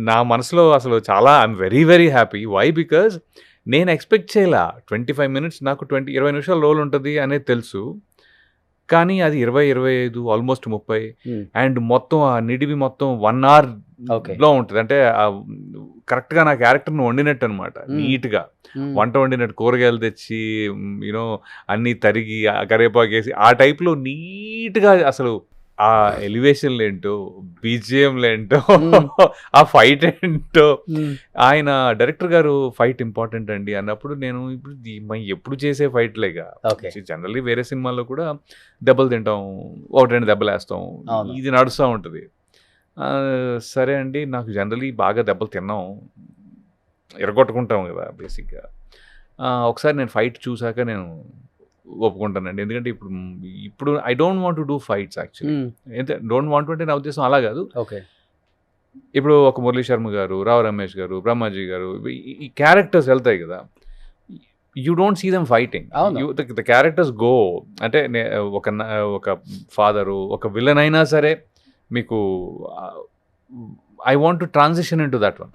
నా మనసులో అసలు చాలా I'm very very happy. Why? Because నేను ఎక్స్‌పెక్ట్ చేయలా. 25 మినిట్స్ నాకు 20 నిమిషాల రోల్ ఉంటది అనేది తెలుసు. కానీ అది 20, 25 ఆల్మోస్ట్ 30 హ్మ్. అండ్ మొత్తం ఆ నిడివి మొత్తం 1 ఓకే. అవర్‌లో ఉంటది. అంటే కరెక్ట్‌గా నా క్యారెక్టర్‌ని వండినట్టనమాట. హ్మ్. నీట్‌గా. హ్మ్. వంట వండినట్టు కూరగాయలు తెచ్చి అన్నీ తరిగి, కరివేపాకేసి ఆ టైప్‌లో నీట్‌గా అసలు ఆ ఎలివేషన్‌లేంటో, బీజీఎంలేంటో, హ్మ్. ఆ ఫైట్ ఏంటో, హ్మ్. ఆయన డైరెక్టర్ గారు ఫైట్ ఇంపార్టెంట్ అండి అన్నప్పుడు నేను ఇప్పుడు ఎప్పుడు చేసే ఫైట్‌లేగా. ఓకే. జనరల్లీ వేరే సినిమాల్లో కూడా దెబ్బలు తింటాం. 1, 2 దెబ్బలేస్తాం. అవును. ఇది నడుస్తా ఉంటది. సరే అండి. నాకు జనరల్లీ బాగా దెబ్బలు తిన్నాం. ఇరగొట్టుకుంటాం గదా! బేసిక్‌గా. ఒకసారి నేను ఫైట్ చూసాక నేను ఒప్పుకుంటానండి. ఎందుకంటే ఇప్పుడు I don't want to do fights actually. హ్మ్. డోంట్ వాంట్ టు అంటే నా ఉద్దేశ్యం అలా గాదు. ఓకే. ఇప్పుడు ఒక 'మురళీ శర్మ' గారు, 'రావు రమేష్' గారు, 'బ్రహ్మాజీ' గారు ఈ క్యారెక్టర్స్ ఎళ్తాయి గదా! You don't see them fighting. అవును. The characters go. అంటే ఒక ఒక ఫాదరు, ఒక విలన్ అయినా సరే మీకు I want to transition into that one.